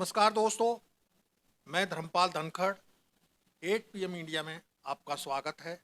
नमस्कार दोस्तों, मैं धर्मपाल धनखड़ 8 PM इंडिया में आपका स्वागत है।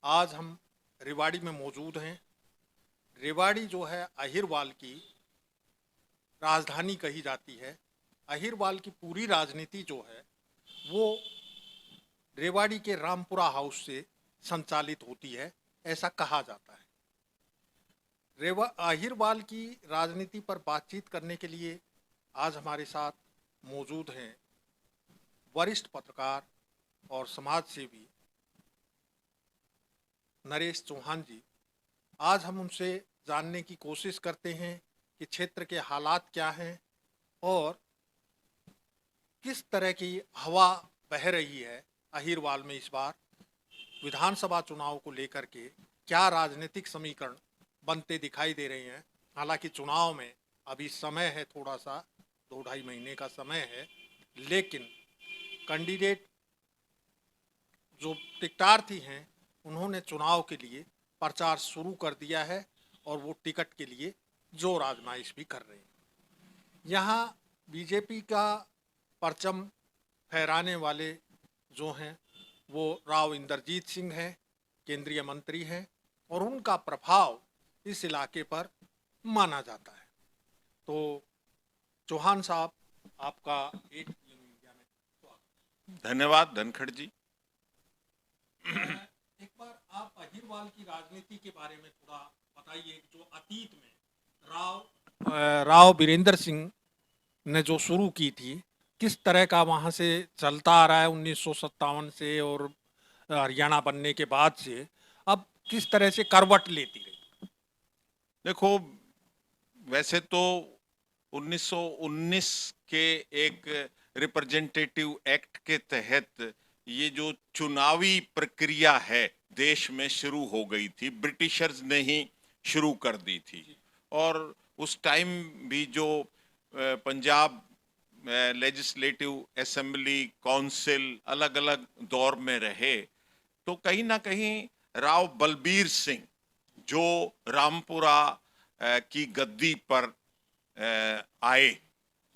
आज हम रेवाड़ी में मौजूद हैं। रेवाड़ी जो है अहिरवाल की राजधानी कही जाती है। अहिरवाल की पूरी राजनीति जो है वो रेवाड़ी के रामपुरा हाउस से संचालित होती है, ऐसा कहा जाता है। अहिरवाल की राजनीति पर बातचीत करने के लिए आज हमारे साथ मौजूद हैं वरिष्ठ पत्रकार और समाज सेवी नरेश चौहान जी। आज हम उनसे जानने की कोशिश करते हैं कि क्षेत्र के हालात क्या हैं और किस तरह की हवा बह रही है अहिरवाल में इस बार विधानसभा चुनाव को लेकर के, क्या राजनीतिक समीकरण बनते दिखाई दे रहे हैं। हालांकि चुनाव में अभी समय है, थोड़ा सा 2-2.5 महीने का समय है, लेकिन कैंडिडेट जो टिकटार्थी हैं उन्होंने चुनाव के लिए प्रचार शुरू कर दिया है और वो टिकट के लिए जोर आजमाइश भी कर रहे हैं। यहाँ बीजेपी का परचम फहराने वाले जो हैं वो राव इंद्रजीत सिंह हैं, केंद्रीय मंत्री हैं और उनका प्रभाव इस इलाके पर माना जाता है। तो चौहान साहब, आपका 8 PM इंडिया में स्वागत। धन्यवाद धनखड़ जी। एक बार आप अहिरवाल की राजनीति के बारे में थोड़ा बताइए, जो अतीत में राव वीरेंद्र सिंह ने जो शुरू की थी, किस तरह का वहाँ से चलता आ रहा है 1957 से और हरियाणा बनने के बाद से अब किस तरह से करवट लेती रही। देखो, वैसे तो 1919 के एक रिप्रेजेंटेटिव एक्ट के तहत ये जो चुनावी प्रक्रिया है देश में शुरू हो गई थी, ब्रिटिशर्स ने ही शुरू कर दी थी। और उस टाइम भी जो पंजाब लेजिस्लेटिव असेंबली काउंसिल अलग अलग दौर में रहे, तो कहीं ना कहीं राव बलबीर सिंह जो रामपुरा की गद्दी पर आए,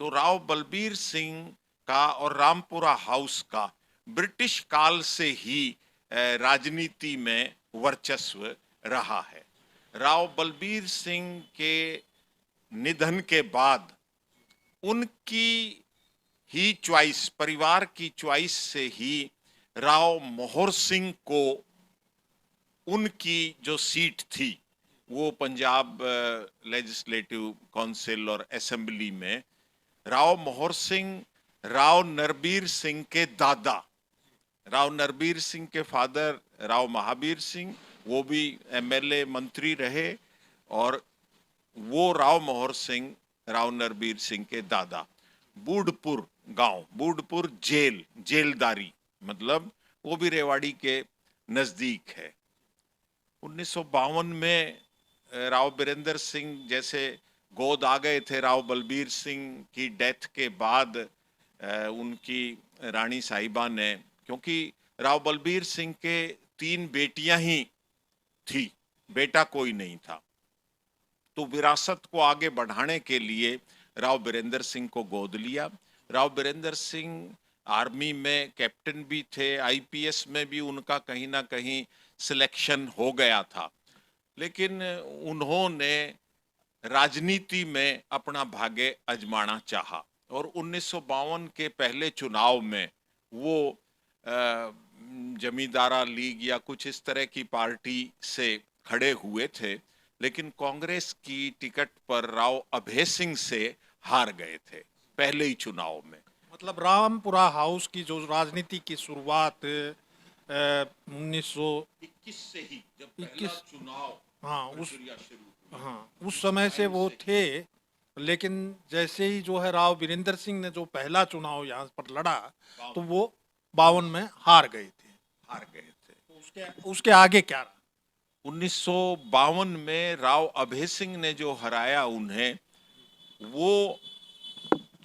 तो राव बलबीर सिंह का और रामपुरा हाउस का ब्रिटिश काल से ही राजनीति में वर्चस्व रहा है। राव बलबीर सिंह के निधन के बाद उनकी ही चॉइस, परिवार की चॉइस से ही राव मोहर सिंह को उनकी जो सीट थी वो पंजाब लेजिस्लेटिव काउंसिल और असेंबली में, राव मोहर सिंह राव नरबीर सिंह के दादा, राव नरबीर सिंह के फादर राव महावीर सिंह, वो भी MLA मंत्री रहे, और वो राव मोहर सिंह राव नरबीर सिंह के दादा बूढ़पुर गांव, बूढ़पुर जेलदारी, मतलब वो भी रेवाड़ी के नजदीक है। 1952 में राव बीरेंद्र सिंह जैसे गोद आ गए थे राव बलबीर सिंह की डेथ के बाद उनकी रानी साहिबा ने, क्योंकि राव बलबीर सिंह के 3 बेटियां ही थी, बेटा कोई नहीं था, तो विरासत को आगे बढ़ाने के लिए राव बीरेंद्र सिंह को गोद लिया। राव बीरेंद्र सिंह आर्मी में कैप्टन भी थे, IPS में भी उनका कहीं ना कहीं सिलेक्शन हो गया था, लेकिन उन्होंने राजनीति में अपना भाग्य आजमाना चाहा और 1952 के पहले चुनाव में वो जमींदारा लीग या कुछ इस तरह की पार्टी से खड़े हुए थे, लेकिन कांग्रेस की टिकट पर राव अभय सिंह से हार गए थे पहले ही चुनाव में। मतलब रामपुरा हाउस की जो राजनीति की शुरुआत 1921 से ही, जब पहला चुनाव उस समय से वो थे, लेकिन जैसे ही जो है राव वीरेंद्र सिंह ने जो पहला चुनाव यहाँ पर लड़ा तो वो 52 में हार गए थे। तो उसके आगे क्या रहा? 1952 में राव अभय सिंह ने जो हराया उन्हें, वो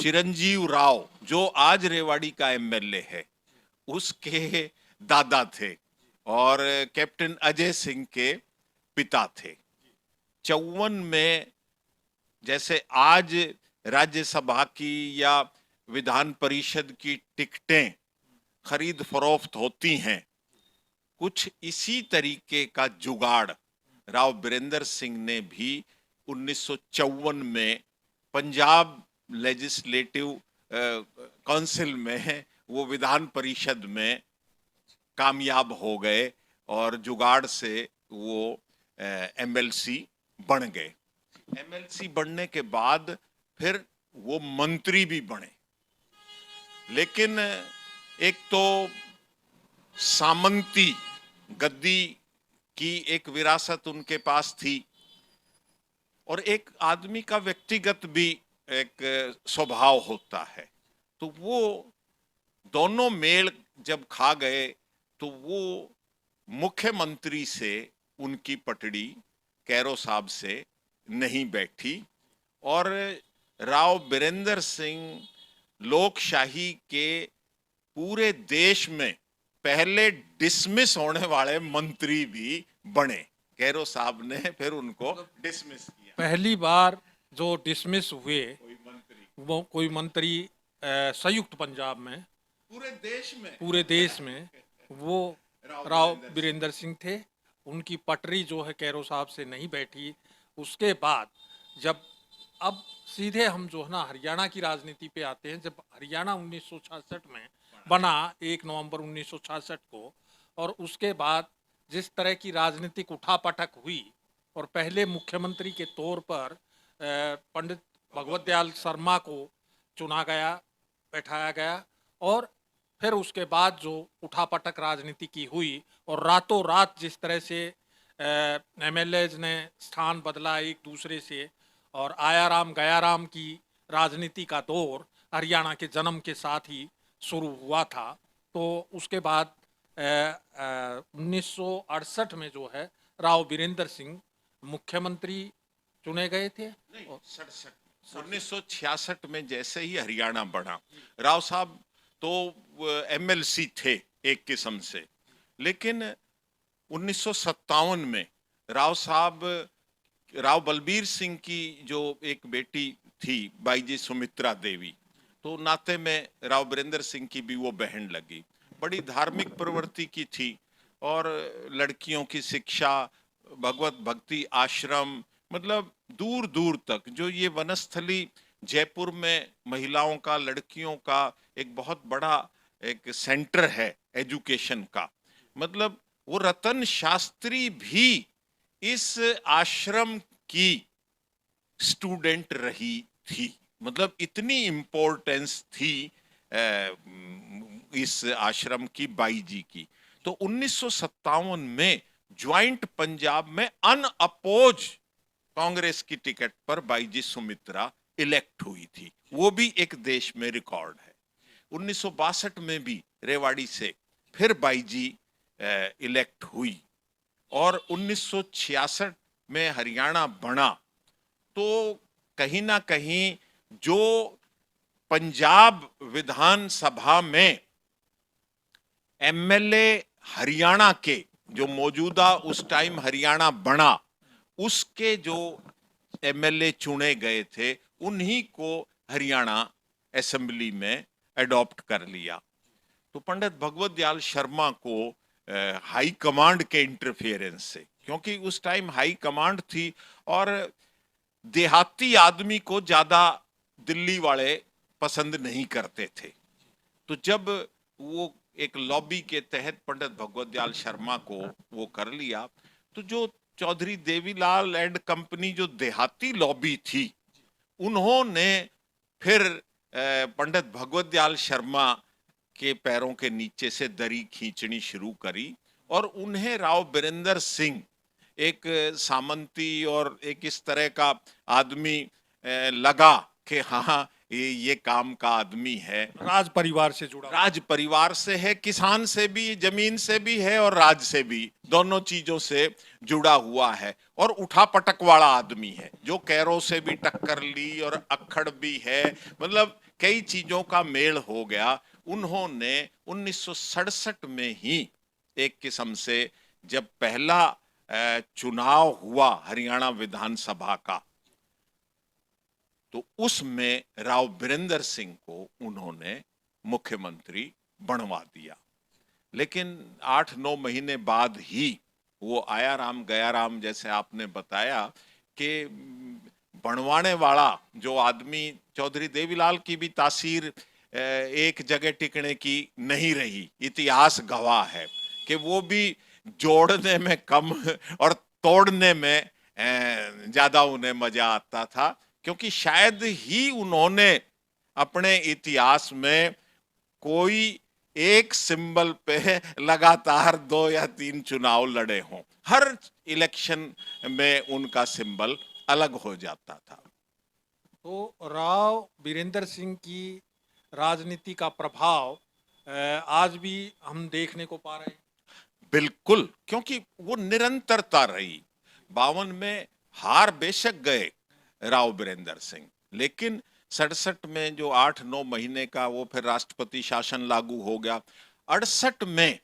चिरंजीव राव जो आज रेवाड़ी का MLA है उसके दादा थे और कैप्टन अजय सिंह के पिता थे। 54 में जैसे आज राज्यसभा की या विधान परिषद की टिकटें खरीद फरोख्त होती हैं, कुछ इसी तरीके का जुगाड़ राव बीरेंद्र सिंह ने भी 1954 में पंजाब लेजिस्लेटिव काउंसिल में, वो विधान परिषद में कामयाब हो गए और जुगाड़ से वो एमएलसी बन गए। एमएलसी बनने के बाद फिर वो मंत्री भी बने, लेकिन एक तो सामंती गद्दी की एक विरासत उनके पास थी और एक आदमी का व्यक्तिगत भी एक स्वभाव होता है, तो वो दोनों मेल जब खा गए तो वो मुख्यमंत्री से उनकी पटड़ी कैरो साहब से नहीं बैठी और राव बीरेंद्र सिंह लोकशाही के पूरे देश में पहले डिसमिस होने वाले मंत्री भी बने। कैरो साहब ने फिर उनको डिसमिस किया। पहली बार जो डिसमिस हुए कोई मंत्री वो कोई मंत्री संयुक्त पंजाब में पूरे देश में वो राव बीरेंद्र सिंह थे। उनकी पटरी जो है कैरो साहब से नहीं बैठी। उसके बाद जब अब सीधे हम जो है ना हरियाणा की राजनीति पे आते हैं। जब हरियाणा 1966 में बना 1 नवंबर 1966 को, और उसके बाद जिस तरह की राजनीतिक उठापटक हुई और पहले मुख्यमंत्री के तौर पर पंडित भगवत दयाल शर्मा को चुना गया, बैठाया गया, और फिर उसके बाद जो उठापटक राजनीति की हुई और रातों रात जिस तरह से एमएलएज ने स्थान बदला एक दूसरे से और आया राम गया राम की राजनीति का दौर हरियाणा के जन्म के साथ ही शुरू हुआ था। तो उसके बाद 1968 में जो है राव बीरेंद्र सिंह मुख्यमंत्री चुने गए थे। नहीं, 1966 में जैसे ही हरियाणा बना, राव साहब तो एमएलसी थे एक किस्म से, लेकिन 1957 में राव बलबीर सिंह की जो एक बेटी थी बाईजी सुमित्रा देवी, तो नाते में राव बीरेंद्र सिंह की भी वो बहन लगी। बड़ी धार्मिक प्रवृत्ति की थी और लड़कियों की शिक्षा, भगवत भक्ति आश्रम, मतलब दूर दूर तक जो ये वनस्थली जयपुर में महिलाओं का, लड़कियों का एक बहुत बड़ा एक सेंटर है एजुकेशन का। मतलब वो रतन शास्त्री भी इस आश्रम की स्टूडेंट रही थी। मतलब इतनी इम्पोर्टेंस थी इस आश्रम की बाई जी की। तो 1957 में ज्वाइंट पंजाब में अनअपोज कांग्रेस की टिकट पर बाईजी सुमित्रा इलेक्ट हुई थी। वो भी एक देश में रिकॉर्ड है। 1962 में भी रेवाड़ी से फिर बाईजी इलेक्ट हुई और 1966 में हरियाणा बना। तो कहीं ना कहीं जो पंजाब विधानसभा में एमएलए हरियाणा के, जो मौजूदा उस टाइम हरियाणा बना, उसके जो एमएलए चुने गए थे उन्हीं को हरियाणा असेंबली में अडॉप्ट कर लिया। तो पंडित भगवत दयाल शर्मा को हाई कमांड के इंटरफेरेंस से, क्योंकि उस टाइम हाई कमांड थी और देहाती आदमी को ज्यादा दिल्ली वाले पसंद नहीं करते थे, तो जब वो एक लॉबी के तहत पंडित भगवत दयाल शर्मा को वो कर लिया, तो जो चौधरी देवीलाल एंड कंपनी जो देहाती लॉबी थी, उन्होंने फिर पंडित भगवत दयाल शर्मा के पैरों के नीचे से दरी खींचनी शुरू करी और उन्हें राव बीरेंद्र सिंह, एक सामंती और एक इस तरह का आदमी लगा कि हाँ ये काम का आदमी है, राज परिवार से जुड़ा, राज परिवार से है, किसान से भी, जमीन से भी है और राज से भी, दोनों चीजों से जुड़ा हुआ है और उठा पटक वाला आदमी है, जो कैरो से भी टक्कर ली और अक्खड़ भी है, मतलब कई चीजों का मेल हो गया। उन्होंने 1967 में ही एक किस्म से जब पहला चुनाव हुआ हरियाणा विधानसभा का, तो उसमें राव बीरेंद्र सिंह को उन्होंने मुख्यमंत्री बनवा दिया। लेकिन 8-9 महीने बाद ही वो आया राम गया राम, जैसे आपने बताया कि बनवाने वाला जो आदमी, चौधरी देवीलाल की भी तासीर एक जगह टिकने की नहीं रही। इतिहास गवाह है कि वो भी जोड़ने में कम और तोड़ने में ज्यादा उन्हें मजा आता था, क्योंकि शायद ही उन्होंने अपने इतिहास में कोई एक सिंबल पे लगातार 2 या 3 चुनाव लड़े हों। हर इलेक्शन में उनका सिंबल अलग हो जाता था। तो राव बीरेंद्र सिंह की राजनीति का प्रभाव आज भी हम देखने को पा रहे हैं। बिल्कुल, क्योंकि वो निरंतरता रही। 52 में हार बेशक गए राव बीरेंद्र सिंह, लेकिन 67 में जो 8-9 महीने का वो फिर राष्ट्रपति शासन लागू हो गया। 68 में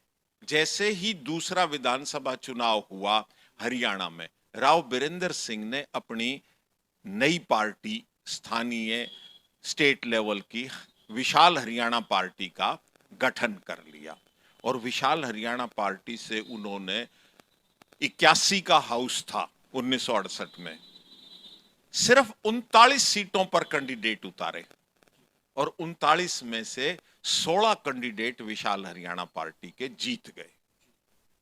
जैसे ही दूसरा विधानसभा चुनाव हुआ हरियाणा में, राव बीरेंद्र सिंह ने अपनी नई पार्टी, स्थानीय स्टेट लेवल की विशाल हरियाणा पार्टी का गठन कर लिया, और विशाल हरियाणा पार्टी से उन्होंने 81 का हाउस था 1968 में, सिर्फ 39 सीटों पर कैंडिडेट उतारे, और 39 में से 16 कैंडिडेट विशाल हरियाणा पार्टी के जीत गए।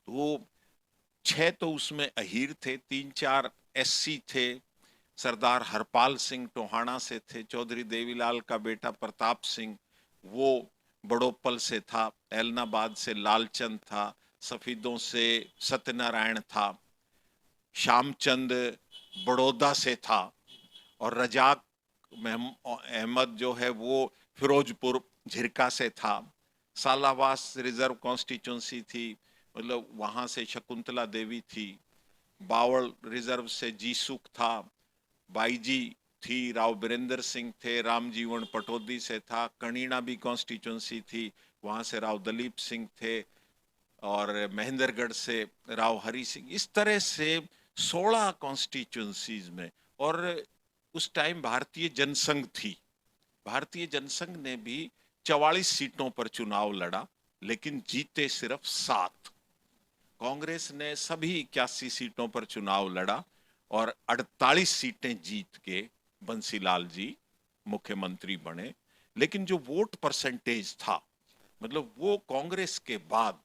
तो 6 तो उसमें अहीर थे, 3-4 एससी थे, सरदार हरपाल सिंह टोहाना से थे, चौधरी देवीलाल का बेटा प्रताप सिंह वो बड़ोपल से था, एलनाबाद से लालचंद था, सफीदों से सत्यनारायण था, श्यामचंद बड़ौदा से था, और रजाक अहमद जो है वो फिरोजपुर झिरका से था। सालावास रिजर्व कॉन्स्टिट्यूंसी थी, मतलब वहां से शकुंतला देवी थी। बावल रिजर्व से जीसुख था, बाईजी थी, राव बीरेंद्र सिंह थे, रामजीवन पटौदी से था। कनीना भी कॉन्स्टिट्यूंसी थी, वहां से राव दलीप सिंह थे, और महेंद्रगढ़ से राव हरि सिंह। इस तरह से 16 कॉन्स्टिट्यूंसीज में, और उस टाइम भारतीय जनसंघ थी, भारतीय जनसंघ ने भी 44 सीटों पर चुनाव लड़ा, लेकिन जीते सिर्फ 7। कांग्रेस ने सभी 81 सीटों पर चुनाव लड़ा और 48 सीटें जीत के बंसीलाल जी मुख्यमंत्री बने। लेकिन जो वोट परसेंटेज था, मतलब वो कांग्रेस के बाद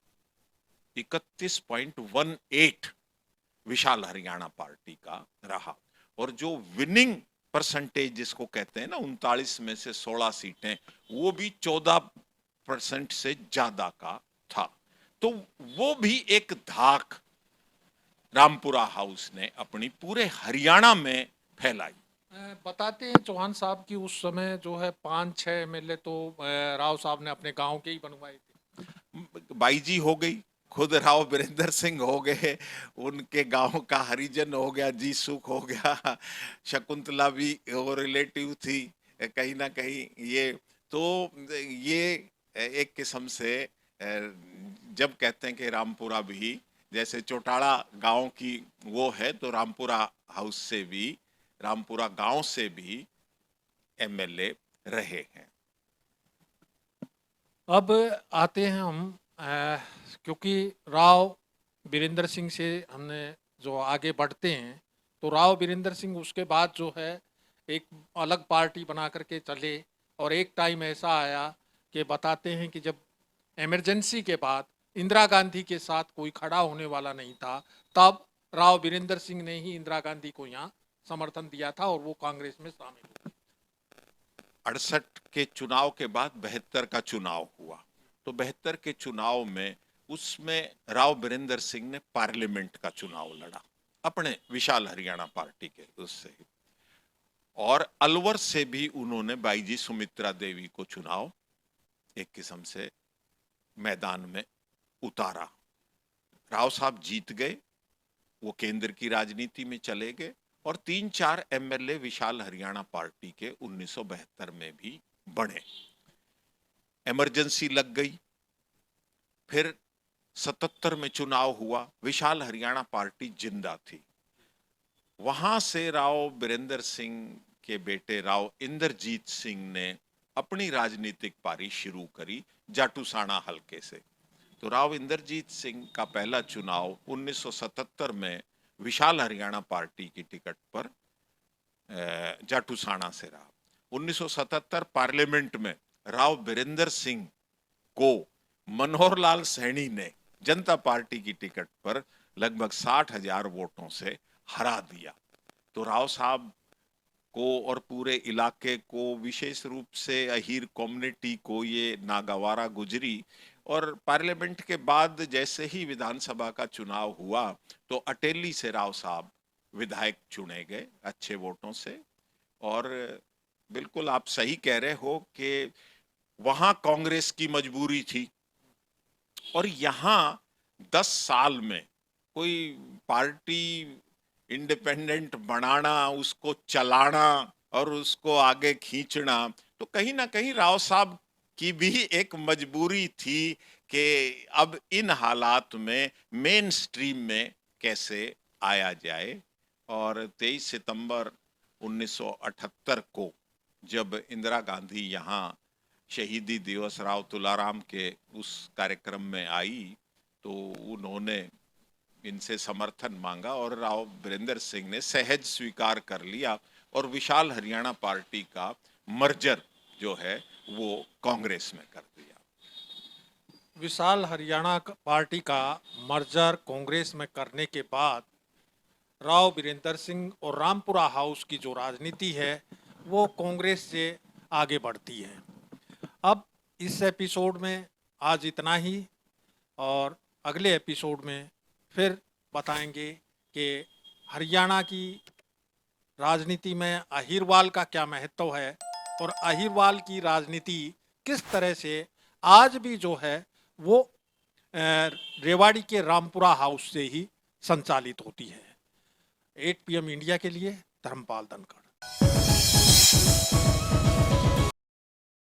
31.18 विशाल हरियाणा पार्टी का रहा, और जो विनिंग परसेंटेज जिसको कहते हैं ना, 39 में से 16 सीटें, वो भी 14% से ज्यादा का था। तो वो भी एक धाक रामपुरा हाउस ने अपनी पूरे हरियाणा में फैलाई। बताते हैं चौहान साहब की उस समय जो है 5-6 एमएलए तो राव साहब ने अपने गांव के ही बनवाए थे। बाईजी हो गई, खुद राव बीरेंद्र सिंह हो गए, उनके गांव का हरिजन हो गया, जी सुख हो गया, शकुंतला भी वो रिलेटिव थी कहीं ना कहीं। ये तो ये एक किस्म से जब कहते हैं कि रामपुरा भी जैसे चौटाला गांव की वो है, तो रामपुरा हाउस से भी, रामपुरा गांव से भी एमएलए रहे हैं। अब आते हैं हम क्योंकि राव बीरेंद्र सिंह से हमने जो आगे बढ़ते हैं, तो राव बीरेंद्र सिंह उसके बाद जो है एक अलग पार्टी बना करके चले, और एक टाइम ऐसा आया कि बताते हैं कि जब इमरजेंसी के बाद इंदिरा गांधी के साथ कोई खड़ा होने वाला नहीं था, तब राव बीरेंद्र सिंह ने ही इंदिरा गांधी को यहाँ समर्थन दिया था और वो कांग्रेस में शामिल हुए। 68 के चुनाव के बाद 72 का चुनाव हुआ, तो 72 के चुनाव में उसमें राव बीरेंद्र सिंह ने पार्लियामेंट का चुनाव लड़ा अपने विशाल हरियाणा पार्टी के उससे ही, और अलवर से भी उन्होंने बाईजी सुमित्रा देवी को चुनाव एक किस्म से मैदान में उतारा। राव साहब जीत गए, वो केंद्र की राजनीति में चले गए, और 3-4 एमएलए विशाल हरियाणा पार्टी के 1972 में भी बने। इमरजेंसी लग गई, फिर 77 में चुनाव हुआ, विशाल हरियाणा पार्टी जिंदा थी। वहां से राव बीरेंद्र सिंह के बेटे राव इंद्रजीत सिंह ने अपनी राजनीतिक पारी शुरू करी जाटूसाना हलके से। तो राव इंद्रजीत सिंह का पहला चुनाव 1977 में विशाल हरियाणा पार्टी की टिकट पर जाटूसाना से रहा। 1977 पार्लियामेंट में राव बीरेंद्र सिंह को मनोहर लाल सैनी ने जनता पार्टी की टिकट पर लगभग 60,000 वोटों से हरा दिया। तो राव साहब को और पूरे इलाके को, विशेष रूप से अहीर कम्युनिटी को ये नागवारा गुजरी। और पार्लियामेंट के बाद जैसे ही विधानसभा का चुनाव हुआ तो अटेली से राव साहब विधायक चुने गए अच्छे वोटों से। और बिल्कुल आप सही कह रहे हो कि वहां कांग्रेस की मजबूरी थी और यहाँ 10 साल में कोई पार्टी इंडिपेंडेंट बनाना, उसको चलाना और उसको आगे खींचना, तो कहीं ना कहीं राव साहब की भी एक मजबूरी थी कि अब इन हालात में मेन स्ट्रीम में कैसे आया जाए। और 23 सितंबर 1978 को जब इंदिरा गांधी यहाँ शहीदी दिवस राव तुलाराम के उस कार्यक्रम में आई तो उन्होंने इनसे समर्थन मांगा और राव बीरेंद्र सिंह ने सहज स्वीकार कर लिया और विशाल हरियाणा पार्टी का मर्जर जो है वो कांग्रेस में कर दिया। विशाल हरियाणा पार्टी का मर्जर कांग्रेस में करने के बाद राव बीरेंद्र सिंह और रामपुरा हाउस की जो राजनीति है वो कांग्रेस से आगे बढ़ती है। अब इस एपिसोड में आज इतना ही, और अगले एपिसोड में फिर बताएंगे कि हरियाणा की राजनीति में अहीरवाल का क्या महत्व है और अहीरवाल की राजनीति किस तरह से आज भी जो है वो रेवाड़ी के रामपुरा हाउस से ही संचालित होती है। 8 PM इंडिया के लिए धर्मपाल धनखड़।